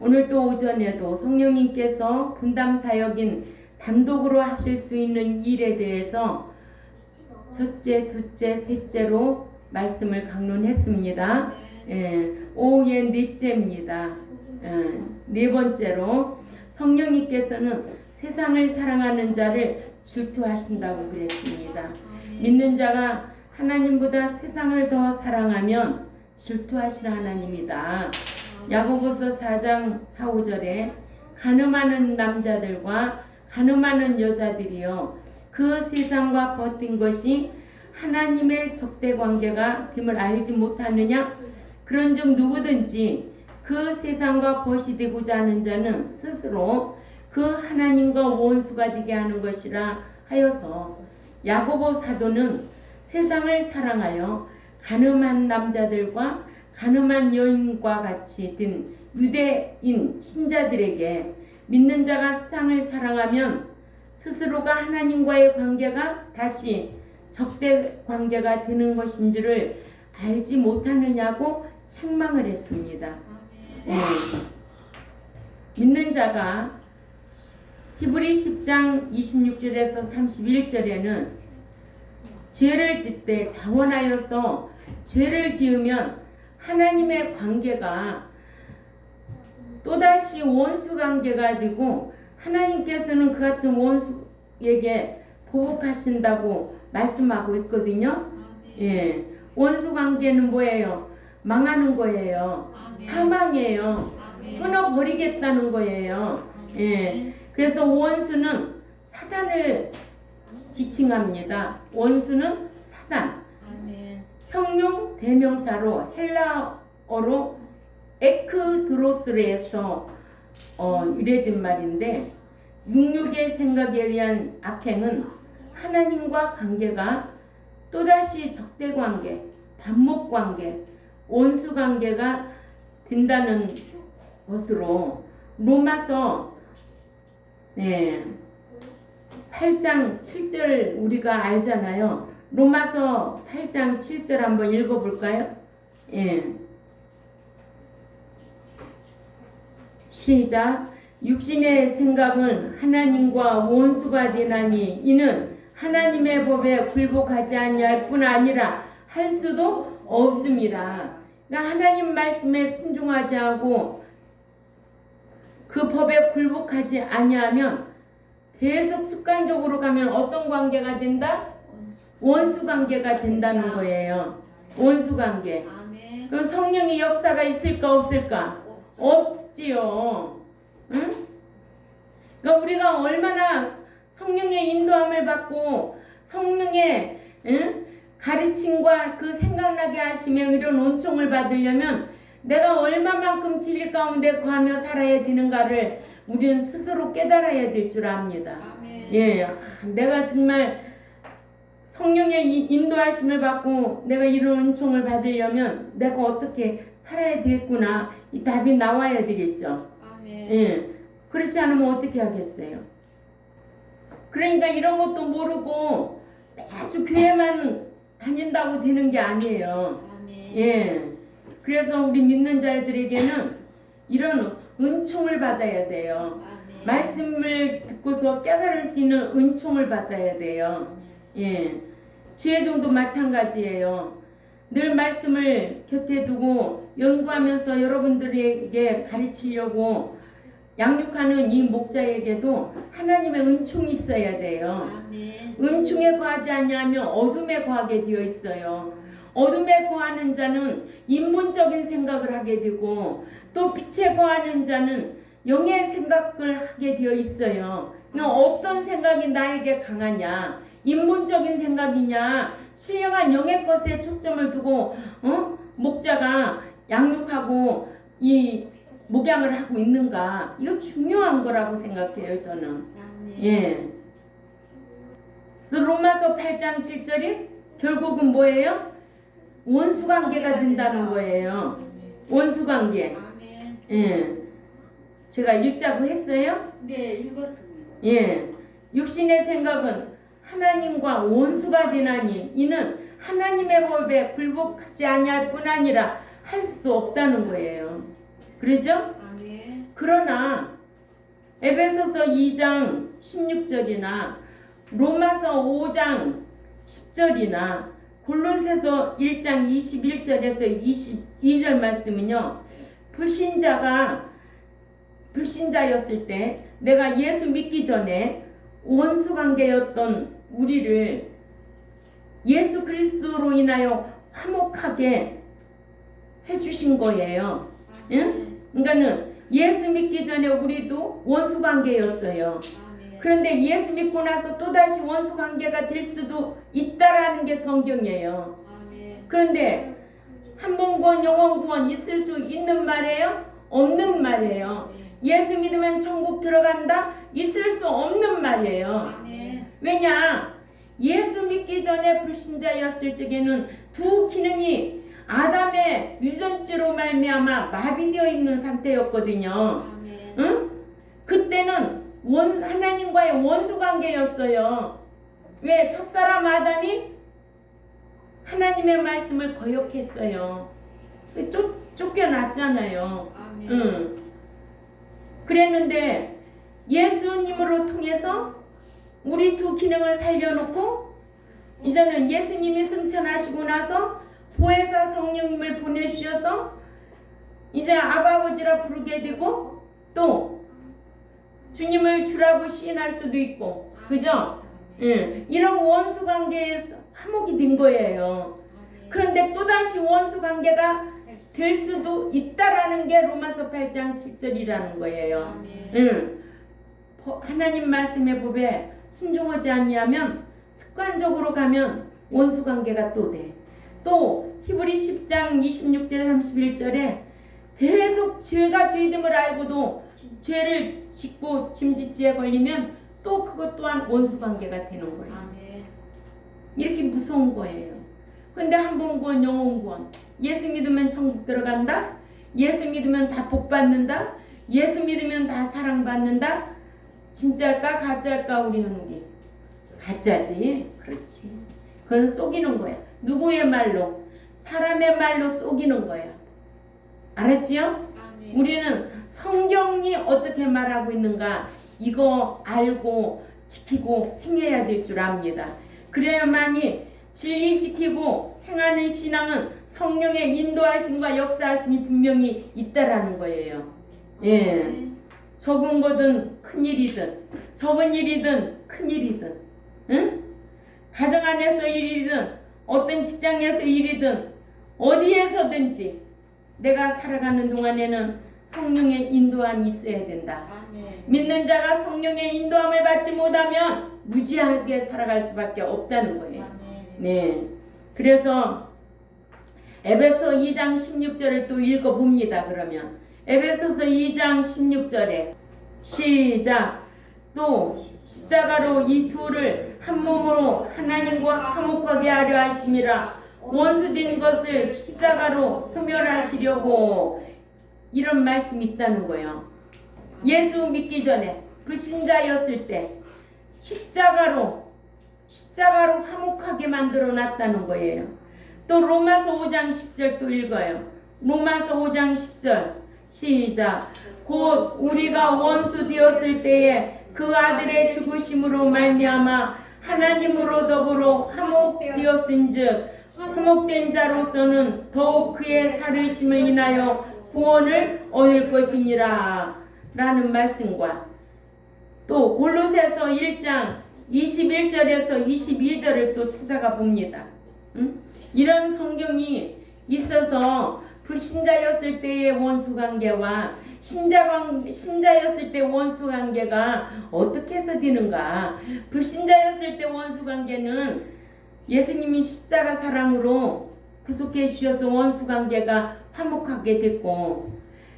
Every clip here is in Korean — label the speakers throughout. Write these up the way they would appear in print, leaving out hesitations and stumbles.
Speaker 1: 오늘도 오전에도 성령님께서 분담 사역인 단독으로 하실 수 있는 일에 대해서 첫째, 둘째, 셋째로 말씀을 강론했습니다. 오후에 넷째입니다. 네 번째로 성령님께서는 세상을 사랑하는 자를 질투하신다고 그랬습니다. 믿는 자가 하나님보다 세상을 더 사랑하면 질투하실 하나님이다. 야고보서 4장 4, 5절에 간음하는 남자들과 간음하는 여자들이여 그 세상과 버틴 것이 하나님의 적대 관계가 됨을 알지 못하느냐? 그런즉 누구든지 그 세상과 벗이 되고자 하는 자는 스스로 그 하나님과 원수가 되게 하는 것이라 하여서 야고보 사도는 세상을 사랑하여 간음한 남자들과 간음한 여인과 같이 된 유대인 신자들에게 믿는 자가 세상을 사랑하면 스스로가 하나님과의 관계가 다시 적대 관계가 되는 것인 줄을 알지 못하느냐고 책망을 했습니다. 믿는 자가 히브리 10장 26절에서 31절에는 죄를 짓되 자원하여서 죄를 지으면 하나님의 관계가 또다시 원수 관계가 되고 하나님께서는 그 같은 원수에게 보복하신다고 말씀하고 있거든요. 원수 관계는 뭐예요? 망하는 거예요. 사망이에요. 끊어버리겠다는 거예요. 그래서 원수는 사단을 지칭합니다. 원수는 사단. 형용 대명사로 헬라어로 에크드로스에서 유래된 말인데 육육의 생각에 의한 악행은 하나님과 관계가 또다시 적대관계, 반목관계, 원수관계가 된다는 것으로 로마서 8장 7절 우리가 알잖아요. 로마서 8장 7절 한번 읽어볼까요? 시작. 육신의 생각은 하나님과 원수가 되나니 이는 하나님의 법에 굴복하지 아니할 뿐 아니라 할 수도 없습니다. 그러니까 하나님 말씀에 순종하지 않고 그 법에 굴복하지 아니하면 계속 습관적으로 가면 어떤 관계가 된다? 원수 관계가 된다는 거예요. 원수 관계. 그럼 성령의 역사가 있을까 없을까? 없지요. 응? 그러니까 우리가 얼마나 성령의 인도함을 받고 성령의 가르침과 그 생각나게 하시며 이런 은총을 받으려면 내가 얼마만큼 진리 가운데 거하며 살아야 되는가를 우리는 스스로 깨달아야 될 줄 압니다. 내가 정말 성령의 인도하심을 받고 내가 이런 은총을 받으려면 내가 어떻게 살아야 되겠구나. 이 답이 나와야 되겠죠. 그렇지 않으면 어떻게 하겠어요? 그러니까 이런 것도 모르고 매주 교회만 다닌다고 되는 게 아니에요. 그래서 우리 믿는 자들에게는 이런 은총을 받아야 돼요. 말씀을 듣고서 깨달을 수 있는 은총을 받아야 돼요. 주의종도 마찬가지예요. 늘 말씀을 곁에 두고 연구하면서 여러분들에게 가르치려고 양육하는 이 목자에게도 하나님의 은총이 있어야 돼요. 은총에 거하지 아니하면 어둠에 거하게 되어 있어요. 어둠에 거하는 자는 인문적인 생각을 하게 되고 또 빛에 거하는 자는 영의 생각을 하게 되어 있어요. 어떤 생각이 나에게 강하냐? 인문적인 생각이냐? 신령한 영의 것에 초점을 두고 목자가 양육하고 이 목양을 하고 있는가? 이거 중요한 거라고 생각해요, 저는. 그래서 로마서 8장 7절이 결국은 뭐예요? 원수관계가 된다는 거예요. 원수관계. 제가 읽자고 했어요?
Speaker 2: 네, 읽었습니다.
Speaker 1: 육신의 생각은 하나님과 원수가 되나니 이는 하나님의 법에 굴복하지 아니할 뿐 아니라 할 수 없다는 거예요. 그러죠?
Speaker 2: 아멘.
Speaker 1: 그러나 에베소서 2장 16절이나 로마서 5장 10절이나 골로새서 1장 21절에서 22절 말씀은요. 불신자였을 때 내가 예수 믿기 전에 원수 관계였던 우리를 예수 그리스도로 인하여 화목하게 해주신 거예요. 응? 그러니까는 예수 믿기 전에 우리도 원수 관계였어요. 그런데 예수 믿고 나서 또다시 원수 관계가 될 수도 있다라는 게 성경이에요. 그런데 한 번 구원 영원 구원 있을 수 있는 말이에요? 없는 말이에요. 예수 믿으면 천국 들어간다? 있을 수 없는 말이에요. 왜냐? 예수 믿기 전에 불신자였을 적에는 두 기능이 아담의 유전죄로 말미암아 마비되어 있는 상태였거든요. 응? 그때는 하나님과의 원수 관계였어요. 왜? 첫사람 아담이 하나님의 말씀을 거역했어요. 쫓겨났잖아요. 응. 그랬는데 예수님으로 통해서 우리 두 기능을 살려놓고 이제는 예수님이 승천하시고 나서 보혜사 성령님을 보내주셔서 이제 아버지라 부르게 되고 또 주님을 주라고 시인할 수도 있고 그죠? 이런 원수 관계에서 화목이 된 거예요. 그런데 또다시 원수 관계가 될 수도 있다라는 게 로마서 8장 7절이라는 거예요. 하나님 말씀의 법에 순종하지 않냐면 습관적으로 가면 원수 관계가 또 돼. 또 히브리 10장 26절 31절에 계속 죄가 죄됨을 알고도 죄를 짓고 짐짓죄에 걸리면 또 그것 또한 원수 관계가 되는 거예요. 이렇게 무서운 거예요. 근데 한 번 구원 영원 구원. 예수 믿으면 천국 들어간다. 예수 믿으면 다 복 받는다. 예수 믿으면 다 사랑받는다. 진짜일까 가짜일까 우리 현욱이? 가짜지. 그렇지. 그건 속이는 거야. 누구의 말로? 사람의 말로 속이는 거야. 알았지요? 우리는 성경이 어떻게 말하고 있는가 이거 알고 지키고 행해야 될 줄 압니다. 그래야만이 진리 지키고 행하는 신앙은 성령의 인도하심과 역사하심이 분명히 있다라는 거예요. 예. 적은 거든 큰 일이든 적은 일이든 큰 일이든 응? 가정 안에서 일이든 어떤 직장에서 일이든 어디에서든지 내가 살아가는 동안에는 성령의 인도함이 있어야 된다. 믿는 자가 성령의 인도함을 받지 못하면 무지하게 살아갈 수밖에 없다는 거예요. 네. 그래서 에베소 2장 16절을 또 읽어봅니다. 그러면 에베소서 2장 16절에 시작. 또 십자가로 이 둘을 한 몸으로 하나님과 화목하게 하려 하심이라. 원수된 것을 십자가로 소멸하시려고. 이런 말씀이 있다는 거예요. 예수 믿기 전에 불신자였을 때 십자가로 화목하게 만들어 놨다는 거예요. 또 로마서 5장 10절 또 읽어요. 로마서 5장 10절 시작. 곧 우리가 원수 되었을 때에 그 아들의 죽으심으로 말미암아 하나님으로 더불어 화목되었은즉 화목된 자로서는 더욱 그의 살으심을 인하여 구원을 얻을 것이니라 라는 말씀과 또 골로새서 1장 21절에서 22절을 또 찾아가 봅니다. 이런 성경이 있어서 불신자였을 때의 원수관계와 신자였을 때 원수관계가 어떻게 해서 되는가. 불신자였을 때 원수관계는 예수님이 십자가 사랑으로 구속해 주셔서 원수관계가 화목하게 됐고,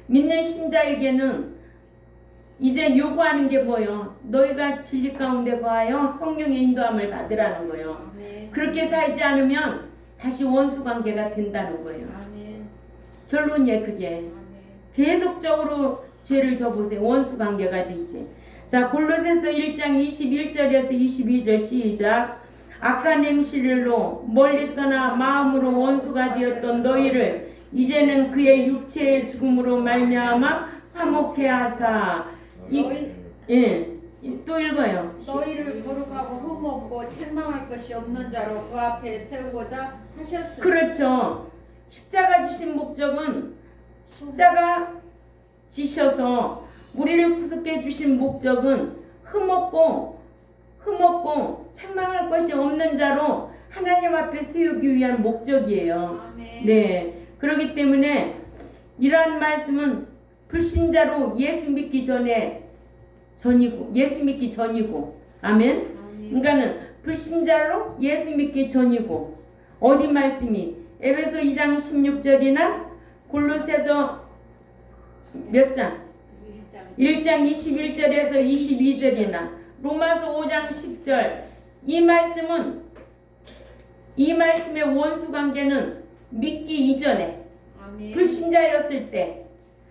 Speaker 1: 믿는 신자에게는 이제 요구하는 게 뭐예요? 너희가 진리 가운데 거하여 성령의 인도함을 받으라는 거예요. 그렇게 살지 않으면 다시 원수관계가 된다는 거예요. 결론이에요. 그게 계속적으로 죄를 져보세요. 원수관계가 되지. 자, 골로새서 1장 21절에서 22절 시작. 악한 행실로 멀리 떠나 마음으로 원수가 되었던 너희를 이제는 그의 육체의 죽음으로 말미암아 화목해 하사 또 읽어요.
Speaker 2: 너희를 거룩하고 흠없고 책망할 것이 없는 자로 그 앞에 세우고자 하셨으니.
Speaker 1: 그렇죠. 십자가 지신 목적은 십자가 지셔서 우리를 구속해 주신 목적은 흠없고 책망할 것이 없는 자로 하나님 앞에 세우기 위한 목적이에요.
Speaker 2: 아멘.
Speaker 1: 네. 그렇기 때문에 이러한 말씀은 불신자로 예수 믿기 전이고 아멘. 그러니까는 불신자로 예수 믿기 전이고 어디 말씀이 에베소 2장 16절이나 골로새서 몇 장? 1장 21절에서 22절이나 로마서 5장 10절 이 말씀의 원수 관계는 믿기 이전에
Speaker 2: 아멘.
Speaker 1: 불신자였을 때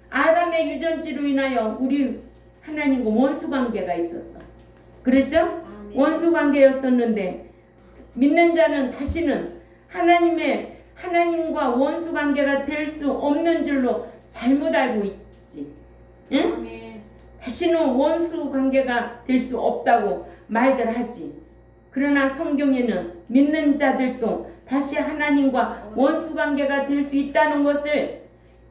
Speaker 1: 아담의 유전지로 인하여 우리 하나님과 원수 관계가 있었어. 그렇죠?
Speaker 2: 아멘.
Speaker 1: 원수 관계였었는데 믿는 자는 다시는 하나님과 원수 관계가 될 수 없는 줄로 잘못 알고 있지. 응?
Speaker 2: 아멘.
Speaker 1: 다시는 원수 관계가 될 수 없다고 말들 하지. 그러나 성경에는 믿는 자들도 다시 하나님과 원수 관계가 될 수 있다는 것을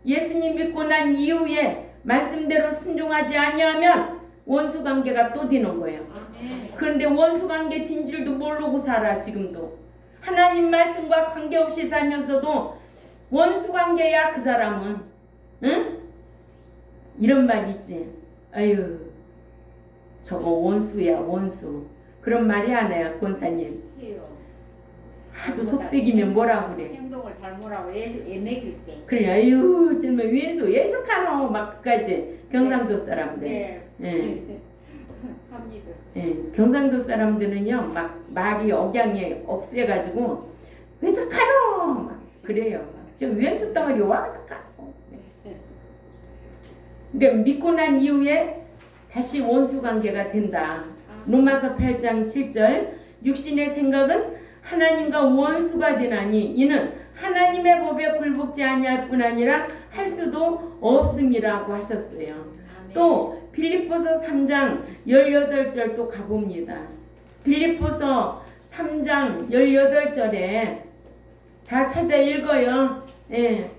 Speaker 1: 예수님 믿고 난 이후에 말씀대로 순종하지 아니하면 원수 관계가 또 되는 거예요.
Speaker 2: 아멘.
Speaker 1: 그런데 원수 관계 된 줄도 모르고 살아. 지금도 하나님 말씀과 관계없이 살면서도 원수 관계야 그 사람은. 응? 이런 말 있지. 아유 저거 원수야 원수. 그런 말이 하나야 권사님.
Speaker 2: 해요.
Speaker 1: 하도 속색이면 뭐라 그래.
Speaker 2: 행동을 잘못하고 애매길 때.
Speaker 1: 그래 아유 정말 왼수 예속하노 막까지 경상도 사람들.
Speaker 2: 네.
Speaker 1: 예.
Speaker 2: 합니다.
Speaker 1: 예, 경상도 사람들은요 막 말이 억양이 억세가지고 왜 저카노 막 그래요. 저 왼수 덩어리 와 저카노. 근데 믿고 난 이후에 다시 원수 관계가 된다. 로마서 8장 7절 육신의 생각은 하나님과 원수가 되나니 이는 하나님의 법에 굴복지 아니할 뿐 아니라 할 수도 없음이라고 하셨어요.
Speaker 2: 아멘.
Speaker 1: 또 빌립보서 3장 18절 또 가봅니다. 빌립보서 3장 18절에 다 찾아 읽어요. 예.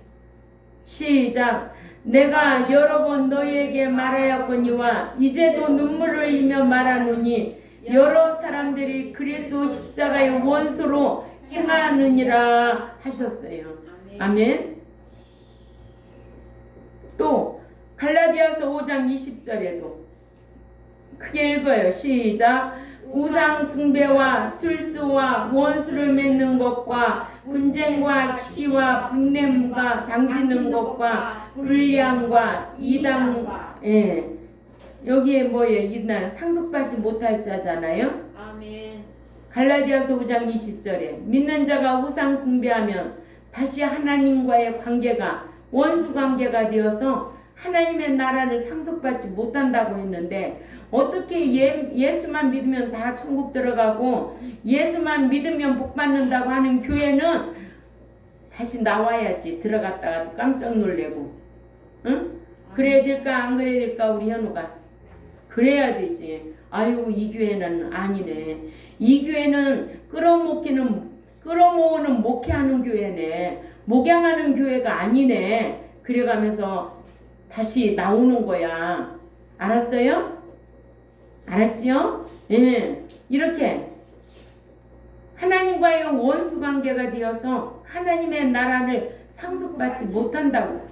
Speaker 1: 시작. 내가 여러 번 너희에게 말하였거니와 이제도 눈물을 흘리며 말하노니 여러 사람들이 그리스도 십자가의 원수로 행하느니라 하셨어요. 아멘. 또 갈라디아서 5장 20절에도 크게 읽어요. 시작. 우상 숭배와 술수와 원수를 맺는 것과 분쟁과 시기와 분냄과 당지는 것과 불량과 이당 여기에 뭐예요? 이날 상속받지 못할 자잖아요.
Speaker 2: 아멘.
Speaker 1: 갈라디아서 5장 20절에 믿는 자가 우상 숭배하면 다시 하나님과의 관계가 원수 관계가 되어서 하나님의 나라를 상속받지 못한다고 했는데 어떻게 예수만 믿으면 다 천국 들어가고 예수만 믿으면 복 받는다고 하는 교회는 다시 나와야지. 들어갔다가 깜짝 놀래고 응? 그래야 될까 안 그래야 될까 우리 현우가 그래야 되지. 아유 이 교회는 아니네. 이 교회는 끌어모으는 목회하는 교회네. 목양하는 교회가 아니네. 그래가면서 다시 나오는 거야. 알았어요? 알았지요? 예. 이렇게 하나님과의 원수 관계가 되어서 하나님의 나라를 상속받지 못한다고.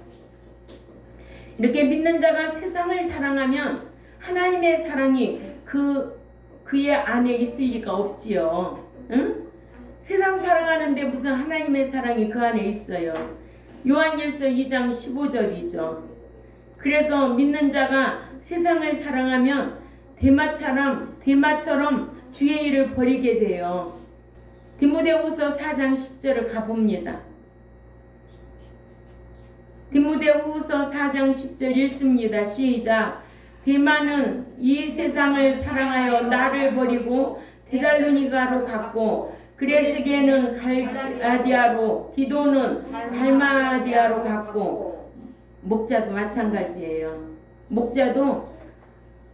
Speaker 1: 이렇게 믿는 자가 세상을 사랑하면 하나님의 사랑이 그의 안에 있을 리가 없지요. 응? 세상 사랑하는데 무슨 하나님의 사랑이 그 안에 있어요. 요한일서 2장 15절이죠. 그래서 믿는 자가 세상을 사랑하면 대마처럼 주의 일을 버리게 돼요. 디모데후서 4장 10절을 가봅니다. 디모데후서 4장 10절 읽습니다. 시작. 디마는 이 세상을 사랑하여 나를 버리고 데살로니가로 갔고 그레스게는 갈라디아로 디도는 달마디아로 갔고 목자도 마찬가지예요. 목자도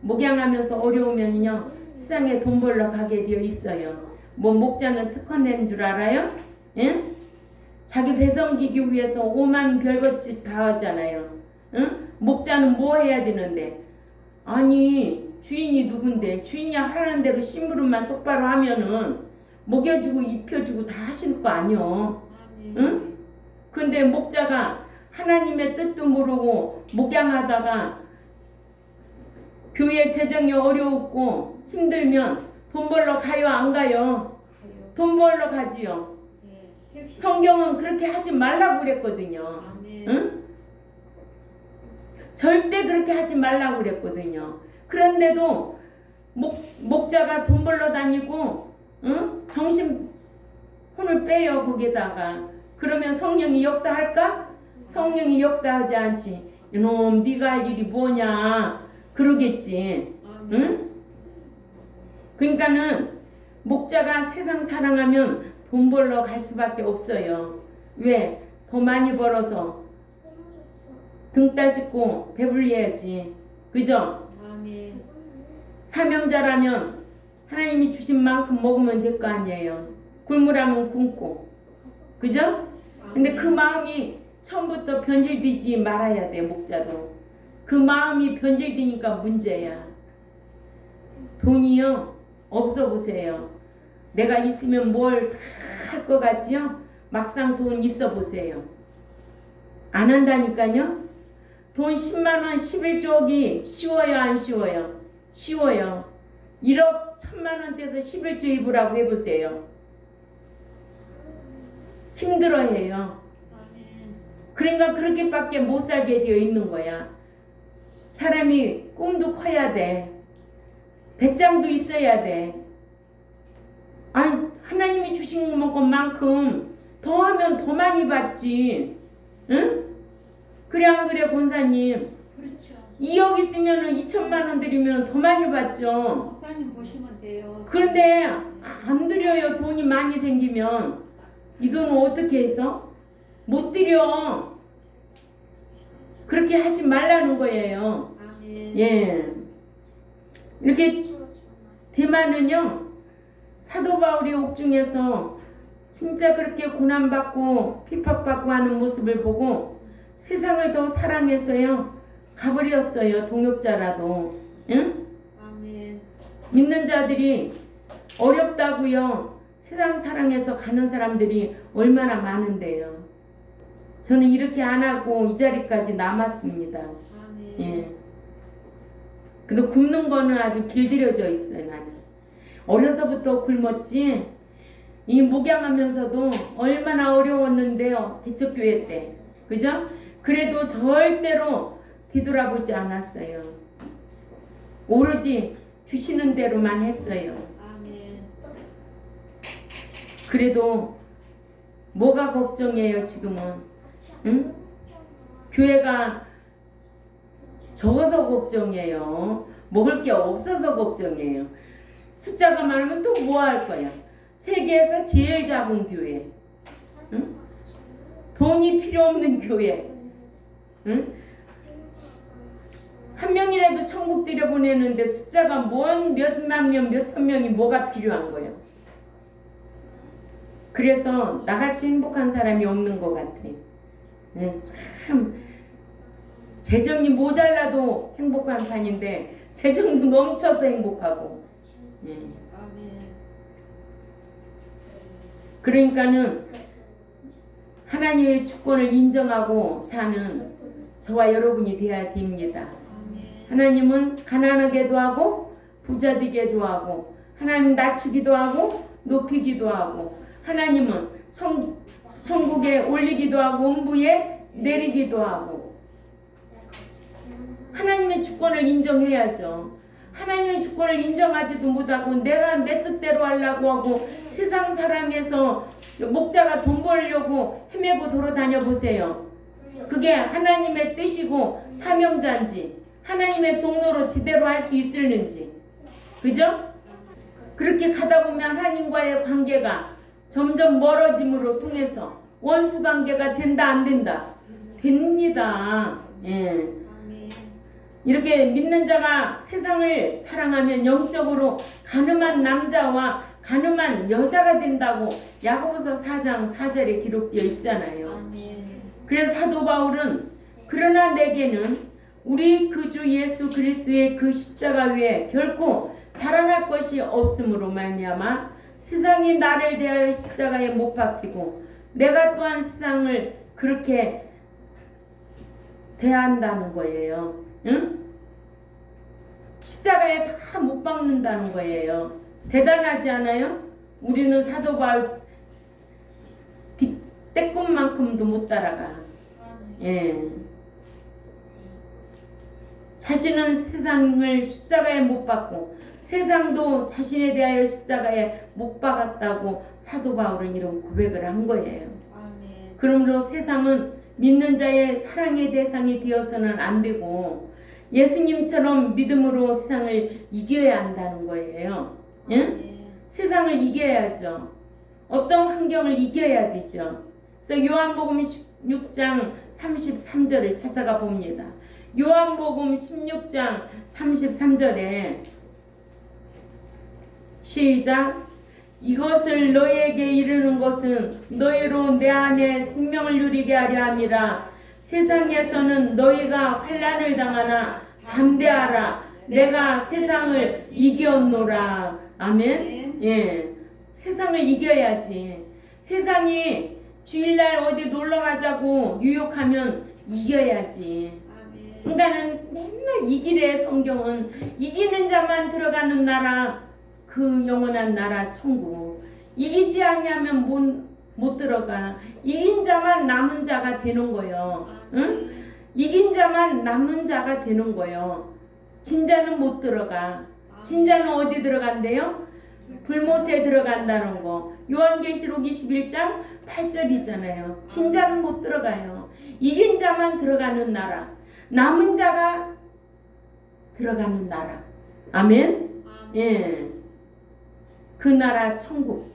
Speaker 1: 목양하면서 어려우면요 세상에 돈 벌러 가게 되어 있어요. 뭐 목자는 특허낸 줄 알아요? 예? 자기 배송 기기 위해서 오만 별것짓 다 하잖아요. 응? 목자는 뭐 해야 되는데? 아니 주인이 누군데? 주인이 하라는 대로 심부름만 똑바로 하면은 먹여주고 입혀주고 다 하실 거 아니요. 응? 근데 목자가 하나님의 뜻도 모르고 목양하다가 교회 재정이 어려웠고 힘들면 돈 벌러 가요 안 가요? 돈 벌러 가지요. 성경은 그렇게 하지 말라고 그랬거든요. 응? 절대 그렇게 하지 말라고 그랬거든요. 그런데도 목자가 돈 벌러 다니고 응? 정신 혼을 빼요 거기다가. 그러면 성령이 역사할까? 성령이 역사하지 않지. 이놈 네가 할 일이 뭐냐 그러겠지. 응? 그러니까는 목자가 세상 사랑하면 돈 벌러 갈 수밖에 없어요. 왜? 더 많이 벌어서 등 따숩고 배불리해야지. 그죠?
Speaker 2: 아멘.
Speaker 1: 사명자라면 하나님이 주신 만큼 먹으면 될 거 아니에요. 굶으라면 굶고. 그죠? 근데 그 마음이 처음부터 변질되지 말아야 돼. 목자도. 그 마음이 변질되니까 문제야. 돈이요 없어 보세요. 내가 있으면 뭘 다 할 것 같지요? 막상 돈 있어 보세요. 안 한다니까요. 돈 10만원 11조기 쉬워요 안 쉬워요? 쉬워요. 1억 1000만원 떼서 11조 입으라고 해보세요. 힘들어해요. 그러니까 그렇게밖에 못 살게 되어 있는 거야. 사람이 꿈도 커야 돼. 배짱도 있어야 돼. 아니 하나님이 주신 것만큼 더 하면 더 많이 받지. 응? 그래 안 그래 권사님?
Speaker 2: 그렇죠.
Speaker 1: 2억 있으면 2천만 원 드리면 더 많이 받죠.
Speaker 2: 목사님 보시면 돼요.
Speaker 1: 그런데 안 드려요. 돈이 많이 생기면. 이 돈은 어떻게 해서? 못 드려. 그렇게 하지 말라는 거예요.
Speaker 2: 아멘.
Speaker 1: 예. 이렇게 대만은요 사도 바울의 옥중에서 진짜 그렇게 고난받고 핍박받고 하는 모습을 보고 세상을 더 사랑해서요 가버렸어요. 동역자라도. 응?
Speaker 2: 아멘.
Speaker 1: 믿는 자들이 어렵다고요 세상 사랑해서 가는 사람들이 얼마나 많은데요. 저는 이렇게 안 하고 이 자리까지 남았습니다.
Speaker 2: 아멘.
Speaker 1: 예. 근데 굶는 거는 아주 길들여져 있어요. 나는 어려서부터 굶었지. 이 목양하면서도 얼마나 어려웠는데요. 개척교회 때. 그죠? 그래도 절대로 뒤돌아보지 않았어요. 오로지 주시는 대로만 했어요.
Speaker 2: 아멘.
Speaker 1: 그래도 뭐가 걱정이에요 지금은? 응? 교회가 적어서 걱정이에요. 먹을 게 없어서 걱정이에요. 숫자가 많으면 또 뭐 할 거야? 세계에서 제일 작은 교회. 응? 돈이 필요 없는 교회. 응? 한 명이라도 천국 들여보내는데 숫자가 뭔 몇만 명, 몇천 명이 뭐가 필요한 거예요. 그래서 나같이 행복한 사람이 없는 것 같아. 참 재정이 모자라도 행복한 판인데 재정도 넘쳐서 행복하고.
Speaker 2: 아멘.
Speaker 1: 그러니까는 하나님의 주권을 인정하고 사는 저와 여러분이 되어야 됩니다.
Speaker 2: 아멘.
Speaker 1: 하나님은 가난하게도 하고 부자 되게도 하고 하나님 낮추기도 하고 높이기도 하고 하나님은 천국에 올리기도 하고 음부에 내리기도 하고 하나님의 주권을 인정해야죠. 하나님의 주권을 인정하지도 못하고 내가 내 뜻대로 하려고 하고 세상 사랑해서 목자가 돈 벌려고 헤매고 돌아다녀 보세요. 그게 하나님의 뜻이고 사명자인지 하나님의 종로로 제대로 할 수 있을는지. 그죠? 그렇게 가다 보면 하나님과의 관계가 점점 멀어짐으로 통해서 원수 관계가 된다 안 된다? 됩니다. 예.
Speaker 2: 아멘.
Speaker 1: 이렇게 믿는 자가 세상을 사랑하면 영적으로 가늠한 남자와 가늠한 여자가 된다고 야고보서 4장 4절에 기록되어 있잖아요.
Speaker 2: 아멘.
Speaker 1: 그래서 사도 바울은 그러나 내게는 우리 그 주 예수 그리스도의 그 십자가 외에 결코 자랑할 것이 없으므로 말미암아 세상이 나를 대하여 십자가에 못 박히고 내가 또한 세상을 그렇게 대한다는 거예요. 응? 십자가에 다 못 박는다는 거예요. 대단하지 않아요? 우리는 사도 바울 떼꿈만큼도 못 따라가. 예. 자신은 세상을 십자가에 못 박고 세상도 자신에 대하여 십자가에 못 박았다고 사도 바울은 이런 고백을 한 거예요.
Speaker 2: 아멘.
Speaker 1: 그러므로 세상은 믿는 자의 사랑의 대상이 되어서는 안 되고 예수님처럼 믿음으로 세상을 이겨야 한다는 거예요. 응? 세상을 이겨야죠. 어떤 환경을 이겨야 되죠. 그래서 요한복음 16장 33절을 찾아가 봅니다. 요한복음 16장 33절에 시작. 이것을 너희에게 이르는 것은 너희로 내 안에 생명을 누리게 하려 함이라. 세상에서는 너희가 환난을 당하나 담대하라. 내가 세상을 이겼노라. 아멘. 예, 세상을 이겨야지. 세상이 주일날 어디 놀러 가자고 유혹하면 이겨야지. 그러니까는 맨날 이기래. 성경은 이기는 자만 들어가는 나라, 그 영원한 나라 천국. 이기지 않으면 못 들어가. 이긴 자만 남은 자가 되는 거요. 응? 이긴 자만 남은 자가 되는 거요. 진자는 못 들어가. 진자는 어디 들어간대요? 불못에 들어간다는 거. 요한계시록 21장 8절이잖아요. 진자는 못 들어가요. 이긴 자만 들어가는 나라. 남은 자가 들어가는 나라. 아멘? 예. 그 나라 천국.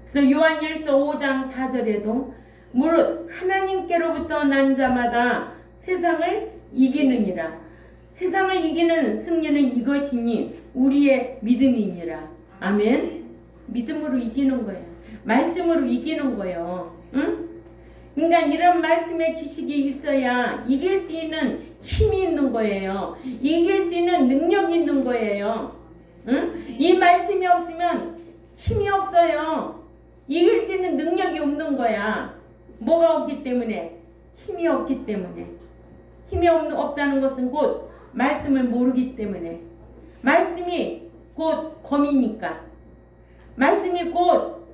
Speaker 1: 그래서 요한일서 5장 4절에도 무릇 하나님께로부터 난 자마다 세상을 이기느니라. 세상을 이기는 승리는 이것이니 우리의 믿음이니라. 아멘. 믿음으로 이기는 거예요. 말씀으로 이기는 거예요. 응? 그러니까 이런 말씀의 지식이 있어야 이길 수 있는 힘이 있는 거예요. 이길 수 있는 능력이 있는 거예요. 응? 이 말씀이 없으면 힘이 없어요. 이길 수 있는 능력이 없는 거야. 뭐가 없기 때문에? 힘이 없기 때문에. 힘이 없다는 것은 곧 말씀을 모르기 때문에. 말씀이 곧 검이니까. 말씀이 곧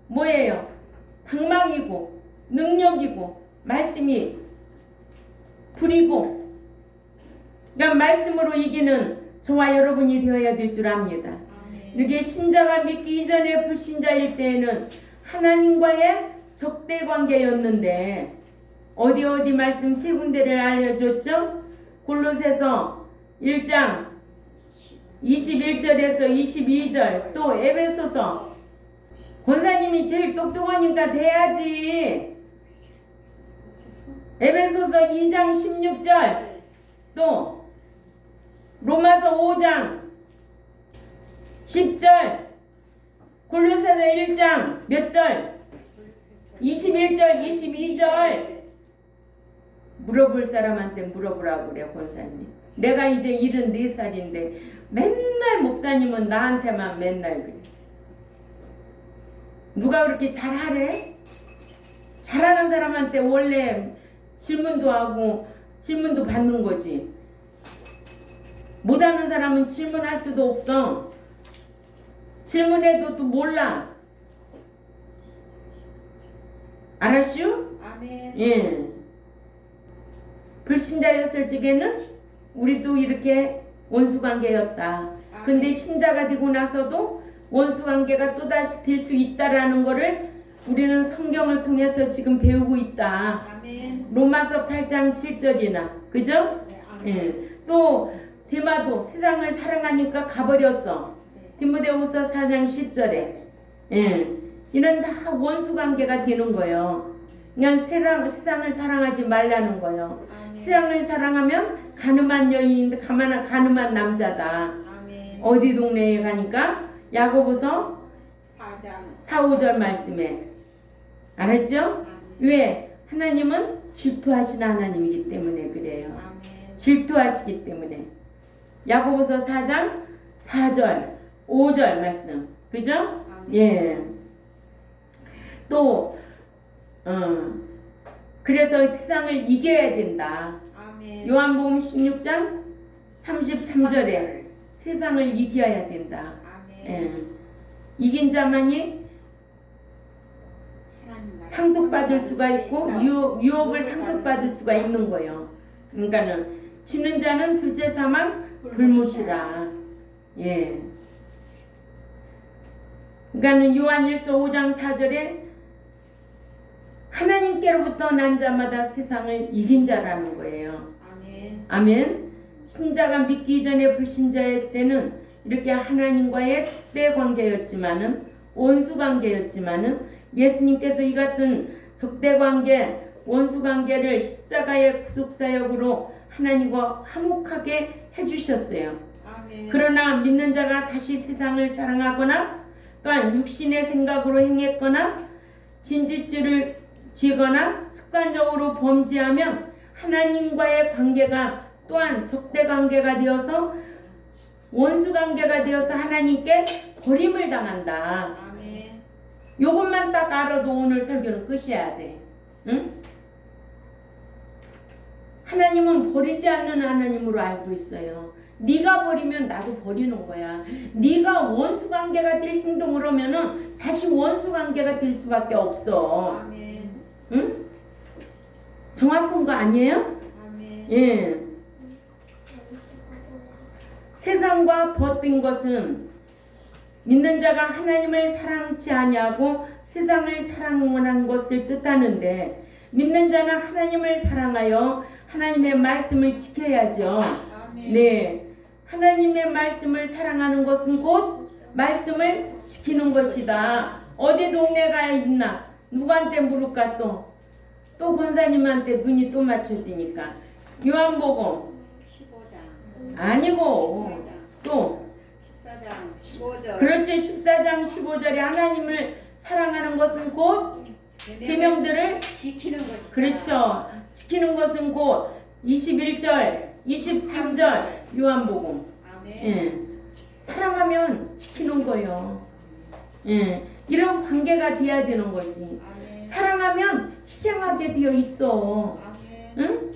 Speaker 1: 뭐예요? 방망이고 능력이고 말씀이 불이고. 그러니까 말씀으로 이기는 저와 여러분이 되어야 될 줄 압니다. 이렇게 신자가 믿기 이전에 불신자일 때에는 하나님과의 적대 관계였는데 어디 말씀 세 군데를 알려줬죠? 골로새서 1장 21절에서 22절, 또 에베소서. 권사님이 제일 똑똑하니까 돼야지. 에베소서 2장 16절, 또 로마서 5장 10절, 골로새서 1장 몇 절? 21절, 22절. 물어볼 사람한테 물어보라고 그래, 권사님. 내가 이제 74살인데 맨날 목사님은 나한테만 맨날 그래. 누가 그렇게 잘하래? 잘하는 사람한테 원래 질문도 하고 질문도 받는 거지. 못하는 사람은 질문할 수도 없어. 질문해도 또 몰라. 알았슈?
Speaker 2: 아멘.
Speaker 1: 예. 불신자였을 적에는 우리도 이렇게 원수관계였다. 근데 신자가 되고 나서도 원수관계가 또다시 될 수 있다라는 거를 우리는 성경을 통해서 지금 배우고 있다.
Speaker 2: 아멘.
Speaker 1: 로마서 8장 7절이나 그죠?
Speaker 2: 네, 아멘.
Speaker 1: 예. 또 데마도 세상을 사랑하니까 가버렸어. 디모데후서 4장 10절에. 예. 이런 다 원수관계가 되는 거예요. 그냥 세상을 사랑하지 말라는 거예요.
Speaker 2: 아멘.
Speaker 1: 세상을 사랑하면 가늠한 여인, 가늠한 남자다.
Speaker 2: 아멘.
Speaker 1: 어디 동네에 가니까 야고보서
Speaker 2: 4장
Speaker 1: 4, 5절 말씀에 알았죠?
Speaker 2: 아멘.
Speaker 1: 왜? 하나님은 질투하시는 하나님이기 때문에 그래요.
Speaker 2: 아멘.
Speaker 1: 질투하시기 때문에. 야고보서 4장 4절 5절 말씀 그죠?
Speaker 2: 아멘.
Speaker 1: 예. 또 그래서 세상을 이겨야 된다.
Speaker 2: 아멘.
Speaker 1: 요한복음 16장 33절에 세상을 이겨야 된다.
Speaker 2: 아멘.
Speaker 1: 예. 이긴 자만이
Speaker 2: 하나님 나라
Speaker 1: 상속받을 수가 있고
Speaker 2: 있다.
Speaker 1: 유업을 상속받을 수가 있는 거예요. 그러니까는 지는 자는 둘째 사망 불못이라. 예. 그러니까는 요한일서 5장 4절에 하나님께로부터 난 자마다 세상을 이긴 자라는 거예요.
Speaker 2: 아멘.
Speaker 1: 아멘. 신자가 믿기 전에 불신자일 때는 이렇게 하나님과의 적대 관계였지만은 원수 관계였지만은 예수님께서 이 같은 적대 관계, 원수 관계를 십자가의 구속 사역으로 하나님과 화목하게 해주셨어요.
Speaker 2: 아멘.
Speaker 1: 그러나 믿는 자가 다시 세상을 사랑하거나 또한 육신의 생각으로 행했거나 진짓질을 지거나 습관적으로 범죄하면 하나님과의 관계가 또한 적대 관계가 되어서 원수 관계가 되어서 하나님께 버림을 당한다.
Speaker 2: 아멘.
Speaker 1: 요것만 딱 알아도 오늘 설교는 끝이어야 돼. 응? 하나님은 버리지 않는 하나님으로 알고 있어요. 네가 버리면 나도 버리는 거야. 네가 원수 관계가 될 행동을 하면은 다시 원수 관계가 될 수밖에 없어.
Speaker 2: 아멘.
Speaker 1: 응? 정확한 거 아니에요?
Speaker 2: 아멘.
Speaker 1: 예. 세상과 벗된 것은 믿는 자가 하나님을 사랑치 아니하고 세상을 사랑하는 것을 뜻하는데 믿는 자는 하나님을 사랑하여 하나님의 말씀을 지켜야죠.
Speaker 2: 아멘.
Speaker 1: 네, 하나님의 말씀을 사랑하는 것은 곧 말씀을 지키는 것이다. 어디 동네가 있나? 누구한테 물을까 또? 또 권사님한테 눈이 또 맞춰지니까. 요한복음
Speaker 2: 15장.
Speaker 1: 아니고
Speaker 2: 14장.
Speaker 1: 또
Speaker 2: 14장 15절.
Speaker 1: 그렇지 14장 15절에 하나님을 사랑하는 것은 곧 계명들을
Speaker 2: 지키는 것이다.
Speaker 1: 그렇죠. 지키는 것은 곧 21절 23절 요한복음
Speaker 2: 아멘.
Speaker 1: 예. 사랑하면 지키는 거요. 예. 이런 관계가 돼야 되는 거지.
Speaker 2: 아멘.
Speaker 1: 사랑하면 희생하게 되어 있어.
Speaker 2: 아멘.
Speaker 1: 응?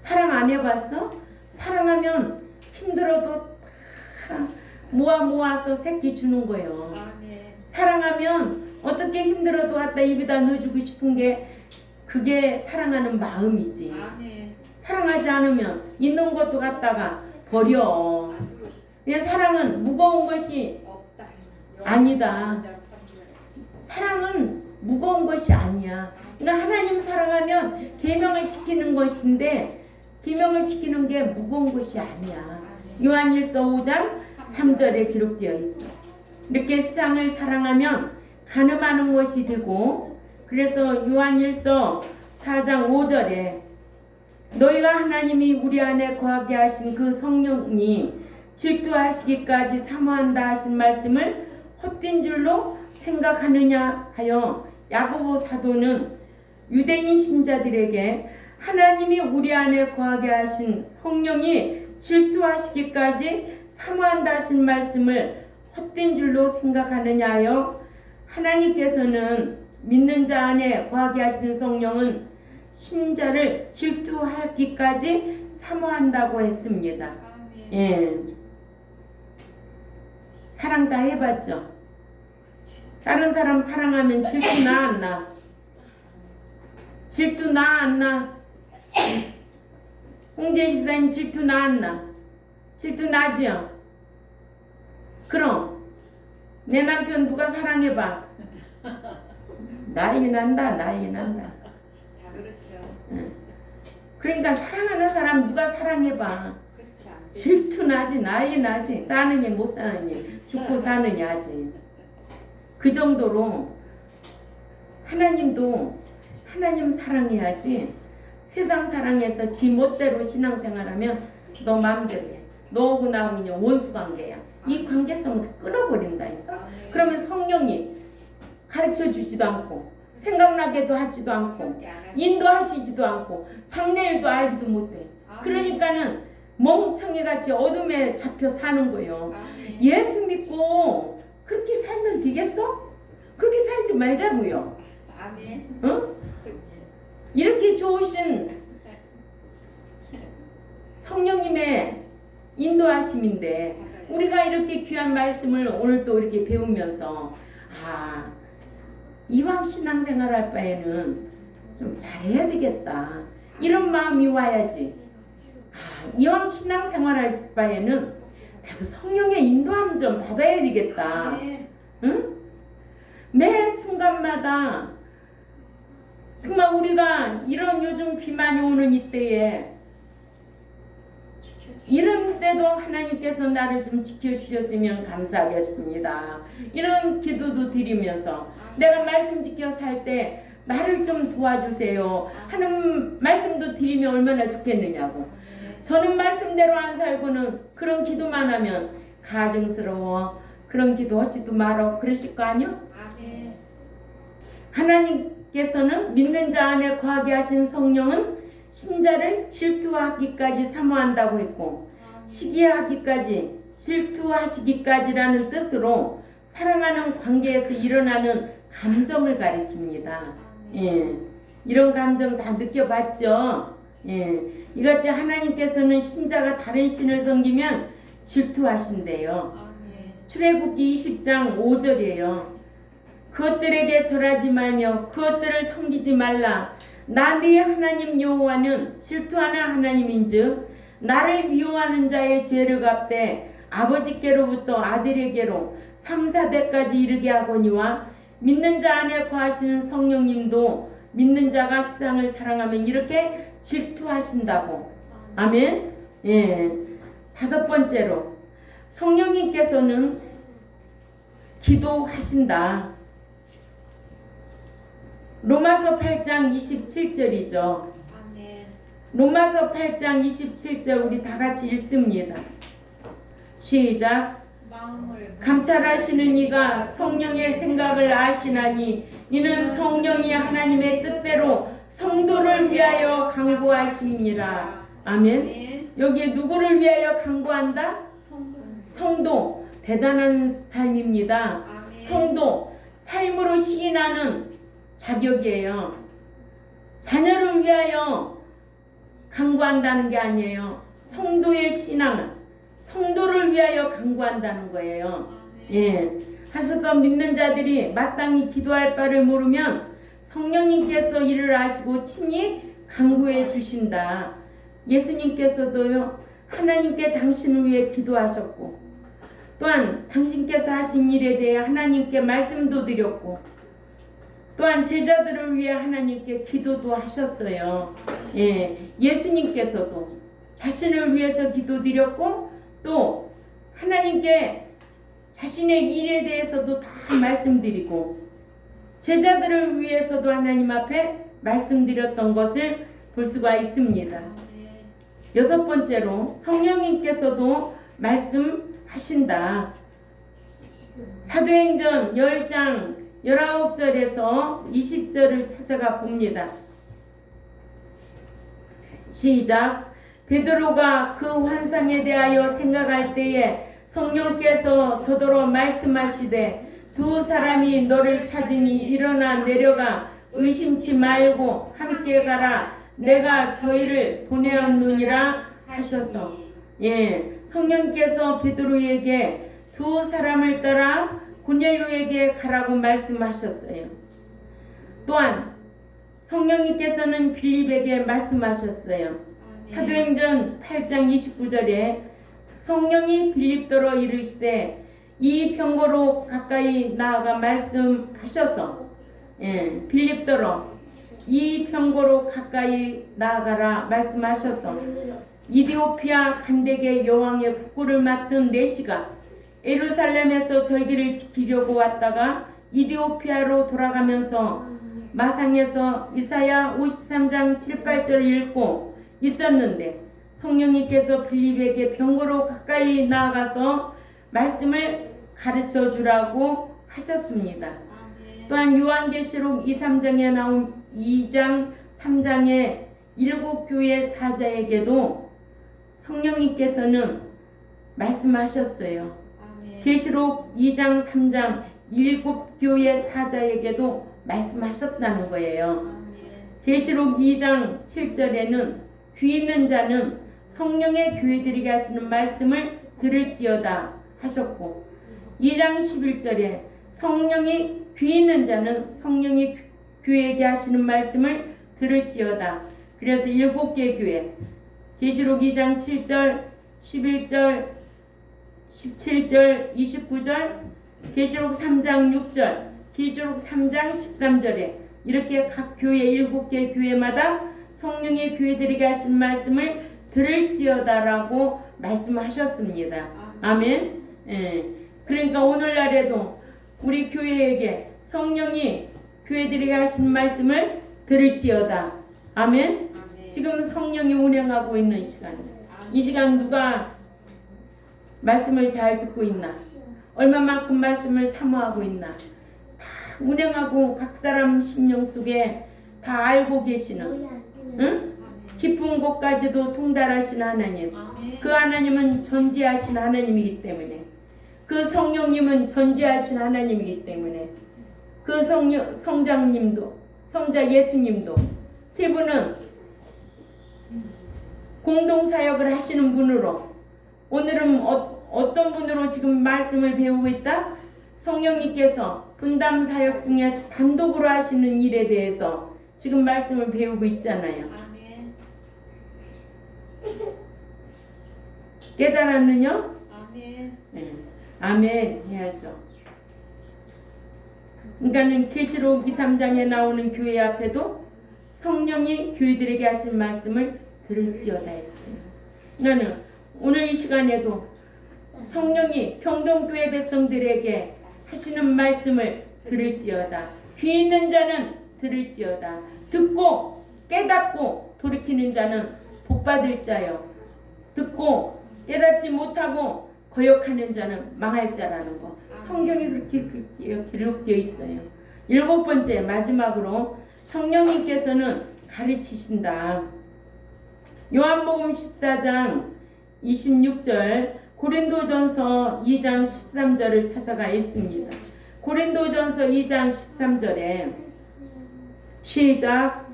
Speaker 1: 사랑 안 해봤어? 사랑하면 힘들어도 다 모아서 새끼 주는 거예요.
Speaker 2: 아멘.
Speaker 1: 사랑하면 어떻게 힘들어도 갖다 입에다 넣어주고 싶은 게 그게 사랑하는 마음이지.
Speaker 2: 아멘.
Speaker 1: 사랑하지 않으면 있는 것도 갖다가 버려.
Speaker 2: 안 주고 싶-
Speaker 1: 그냥 사랑은 무거운 것이
Speaker 2: 없다.
Speaker 1: 아니다.
Speaker 2: 3장 3절.
Speaker 1: 사랑은 무거운 것이 아니야. 그러니까 하나님 사랑하면 계명을 지키는 것인데 계명을 지키는 게 무거운 것이 아니야. 요한일서 5장 3절에 기록되어 있어. 이렇게 세상을 사랑하면 가늠하는 것이 되고 그래서 요한일서 4장 5절에 너희가 하나님이 우리 안에 거하게 하신 그 성령이 질투하시기까지 사모한다 하신 말씀을 헛된 줄로 생각하느냐 하여 야고보 사도는 유대인 신자들에게 하나님이 우리 안에 거하게 하신 성령이 질투하시기까지 사모한다 하신 말씀을 헛된 줄로 생각하느냐 하여 하나님께서는 믿는 자 안에 거하게 하시는 성령은 신자를 질투하기까지 사모한다고 했습니다.
Speaker 2: 아멘.
Speaker 1: 예. 사랑 다 해봤죠? 다른 사람 사랑하면 질투 나 안 나? 질투 나 안 나? 홍재 집사님 질투 나 안 나? 질투 나지요? 그럼 내 남편 누가 사랑해봐? 난리 난다.
Speaker 2: 다 그렇죠.
Speaker 1: 그러니까 사랑하는 사람 누가 사랑해봐?
Speaker 2: 그렇지 않지.
Speaker 1: 질투 나지. 난리 나지. 사느니 못 사느니 죽고 사느냐지. 그 정도로 하나님도 하나님 사랑해야지. 세상 사랑해서 지 멋대로 신앙생활하면 너 마음대로 해. 너하고 나하고 그냥 원수 관계야. 이 관계성을 끊어버린다니까. 그러면 성령이 가르쳐 주지도 않고 생각나게도 하지도 않고 인도하시지도 않고 장래일도 알지도 못해. 그러니까는 멍청이 같이 어둠에 잡혀 사는 거예요. 예수 믿고 그렇게 살면 되겠어? 그렇게 살지 말자고요. 어? 이렇게 좋으신 성령님의 인도하심인데 우리가 이렇게 귀한 말씀을 오늘 또 이렇게 배우면서 이왕 신앙생활 할 바에는 좀 잘해야 되겠다 이런 마음이 와야지. 이왕 신앙생활 할 바에는 나도 성령의 인도함 좀 받아야 되겠다. 응? 매 순간마다 정말 우리가 이런 요즘 비 많이 오는 이때에 이런데도 하나님께서 나를 좀 지켜주셨으면 감사하겠습니다. 이런 기도도 드리면서 내가 말씀 지켜 살 때 나를 좀 도와주세요 하는 말씀도 드리면 얼마나 좋겠느냐고. 저는 말씀대로 안 살고는 그런 기도만 하면 가증스러워 그런 기도 하지도 말어 그러실 거 아니요? 하나님께서는 믿는 자 안에 거하게 하신 성령은 신자를 질투하기까지 사모한다고 했고 시기하기까지 질투하시기까지라는 뜻으로 사랑하는 관계에서 일어나는 감정을 가리킵니다. 예, 이런 감정 다 느껴봤죠? 예, 이같이 하나님께서는 신자가 다른 신을 섬기면 질투하신대요. 출애굽기 20장 5절이에요. 그것들에게 절하지 말며 그것들을 섬기지 말라. 나 네 하나님 여호와는 질투하는 하나님인즉 나를 미워하는 자의 죄를 갚되 아버지께로부터 아들에게로 3, 4대까지 이르게 하거니와 믿는 자 안에 거하시는 성령님도 믿는 자가 세상을 사랑하면 이렇게 질투하신다고. 아멘. 예. 5번째로 성령님께서는 기도하신다. 로마서 8장 27절이죠. 로마서 8장 27절 우리 다 같이 읽습니다. 시작. 감찰하시는 이가 성령의 생각을 아시나니 이는 성령이 하나님의 뜻대로 성도를 위하여 강구하시니라. 아멘. 여기에 누구를 위하여 강구한다? 성도. 대단한 삶입니다. 성도. 삶으로 시인하는 자격이에요. 자녀를 위하여 강구한다는 게 아니에요. 성도의 신앙, 성도를 위하여 강구한다는 거예요. 예, 하셔서 믿는 자들이 마땅히 기도할 바를 모르면 성령님께서 이를 아시고 친히 강구해 주신다. 예수님께서도요, 하나님께 당신을 위해 기도하셨고 또한 당신께서 하신 일에 대해 하나님께 말씀도 드렸고 또한 제자들을 위해 하나님께 기도도 하셨어요. 예, 예수님께서도 자신을 위해서 기도드렸고 또 하나님께 자신의 일에 대해서도 다 말씀드리고 제자들을 위해서도 하나님 앞에 말씀드렸던 것을 볼 수가 있습니다. 6번째로 성령님께서도 말씀하신다. 사도행전 10장 19절에서 20절을 찾아가 봅니다. 시작. 베드로가 그 환상에 대하여 생각할 때에 성령께서 저더러 말씀하시되 두 사람이 너를 찾으니 일어나 내려가 의심치 말고 함께 가라. 내가 저희를 보내었느니라 하셔서. 예, 성령께서 베드로에게 두 사람을 따라 고넬료에게 가라고 말씀하셨어요. 또한 성령님께서는 빌립에게 말씀하셨어요. 사도행전 8장 29절에 성령이 빌립더러 이르시되 이 병거로 가까이 나아가 말씀하셔서 빌립더러 이 병거로 가까이 나아가라 말씀하셔서 이디오피아 간대계 여왕의 국구를 맡은 내시가 예루살렘에서 절기를 지키려고 왔다가 이디오피아로 돌아가면서 마상에서 이사야 53장 7, 8절을 읽고 있었는데 성령님께서 빌립에게 병거로 가까이 나아가서 말씀을 가르쳐 주라고 하셨습니다. 또한 요한계시록 2, 3장에 나온 2장, 3장의 7교회 사자에게도 성령님께서는 말씀하셨어요. 계시록 2장, 3장 7교회 사자에게도 말씀하셨다는 거예요. 계시록 2장 7절에는 귀 있는 자는 성령의 교회들에게 하시는 말씀을 들을지어다 하셨고 2장 11절에 성령이 귀 있는 자는 성령이 교회에게 하시는 말씀을 들을지어다. 그래서 7개 교회 계시록 2장 7절 11절 17절 29절 계시록 3장 6절 계시록 3장 13절에 이렇게 각 교회 7개 교회마다 성령의 교회들에게 하신 말씀을 들을지어다라고 말씀하셨습니다. 아멘. 예. 그러니까 오늘날에도 우리 교회에게 성령이 교회들에게 하신 말씀을 들을지어다. 아멘. 지금 성령이 운행하고 있는 시간입니다. 이 시간 누가 말씀을 잘 듣고 있나? 얼마만큼 말씀을 사모하고 있나? 다 운행하고 각 사람 심령 속에 다 알고 계시는, 응? 깊은 곳까지도 통달하신 하나님. 그 하나님은 전지하신 하나님이기 때문에, 그 성령님은 전지하신 하나님이기 때문에, 그 성장님도, 성자 예수님도 세 분은 공동사역을 하시는 분으로 오늘은 어떤 분으로 지금 말씀을 배우고 있다? 성령님께서 분담사역 중에 단독으로 하시는 일에 대해서 지금 말씀을 배우고 있잖아요.
Speaker 2: 아멘.
Speaker 1: 깨달았느냐?
Speaker 2: 아멘.
Speaker 1: 네. 아멘 해야죠. 그러니까는 계시록 2, 3장에 나오는 교회 앞에도 성령이 교회들에게 하신 말씀을 들을지어다 했어요. 나는 오늘 이 시간에도 성령이 평동교회 백성들에게 하시는 말씀을 들을지어다. 귀 있는 자는 들을지어다. 듣고 깨닫고 돌이키는 자는 복받을 자요. 듣고 깨닫지 못하고 거역하는 자는 망할 자라는 거. 성경이 그렇게 기록되어 있어요. 7번째 마지막으로 성령님께서는 가르치신다. 요한복음 14장 26절 고린도전서 2장 13절을 찾아가 있습니다. 고린도전서 2장 13절에 시작.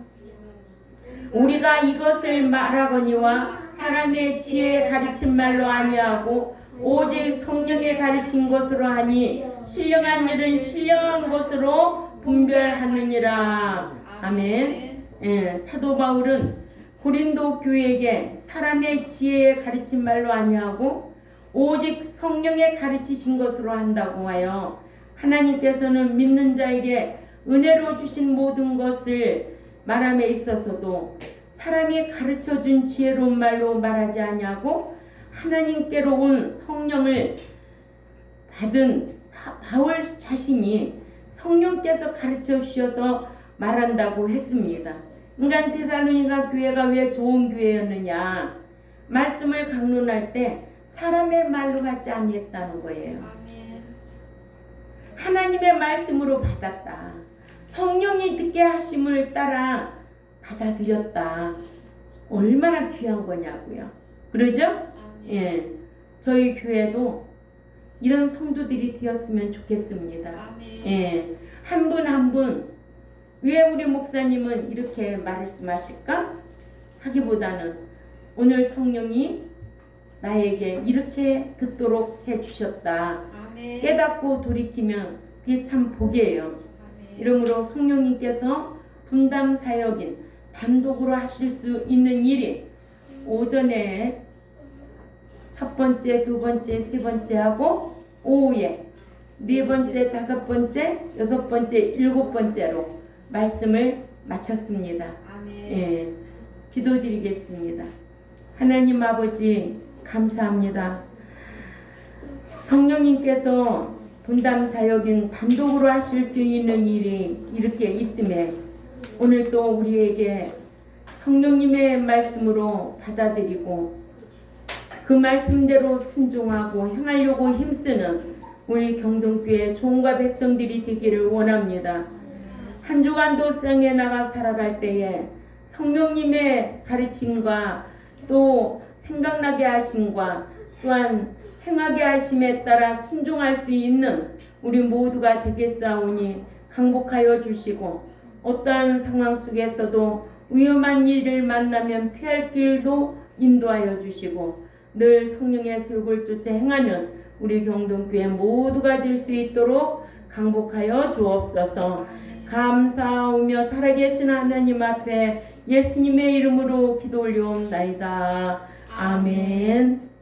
Speaker 1: 우리가 이것을 말하거니와 사람의 지혜에 가르친 말로 아니하고 오직 성령에 가르친 것으로 하니 신령한 일은 신령한 것으로 분별하느니라. 아멘. 예, 사도 바울은 고린도 교회에게 사람의 지혜에 가르친 말로 아니하고 오직 성령에 가르치신 것으로 한다고 하여 하나님께서는 믿는 자에게 은혜로 주신 모든 것을 말함에 있어서도 사람이 가르쳐준 지혜로운 말로 말하지 아니하고 하나님께로 온 성령을 받은 바울 자신이 성령께서 가르쳐 주셔서 말한다고 했습니다. 인간 데살로니가 교회가 왜 좋은 교회였느냐? 말씀을 강론할 때 사람의 말로 받지 아니했다는 거예요. 하나님의 말씀으로 받았다. 성령이 듣게 하심을 따라 받아들였다. 얼마나 귀한 거냐고요. 그러죠? 예, 저희 교회도 이런 성도들이 되었으면 좋겠습니다. 예, 한 분 한 분 왜 우리 목사님은 이렇게 말씀하실까? 하기보다는 오늘 성령이 나에게 이렇게 듣도록 해주셨다. 깨닫고 돌이키면 그게 참 복이에요. 이러므로 성령님께서 분담 사역인 단독으로 하실 수 있는 일이 오전에 첫 번째, 두 번째, 세 번째 하고 오후에 네 번째, 다섯 번째, 여섯 번째, 일곱 번째로 말씀을 마쳤습니다. 예, 기도드리겠습니다. 하나님 아버지 감사합니다. 성령님께서 분담 사역인 단독으로 하실 수 있는 일이 이렇게 있음에 오늘 또 우리에게 성령님의 말씀으로 받아들이고 그 말씀대로 순종하고 행하려고 힘쓰는 우리 경동교회 종과 백성들이 되기를 원합니다. 한 주간도 성에 나가 살아갈 때에 성령님의 가르침과 또 생각나게 하심과 또한 행하게 하심에 따라 순종할 수 있는 우리 모두가 되겠사오니 강복하여 주시고 어떠한 상황 속에서도 위험한 일을 만나면 피할 길도 인도하여 주시고 늘 성령의 소욕을 쫓아 행하는 우리 경동교회 모두가 될 수 있도록 강복하여 주옵소서. 감사하며 살아계신 하나님 앞에 예수님의 이름으로 기도 올려옵나이다. 아멘.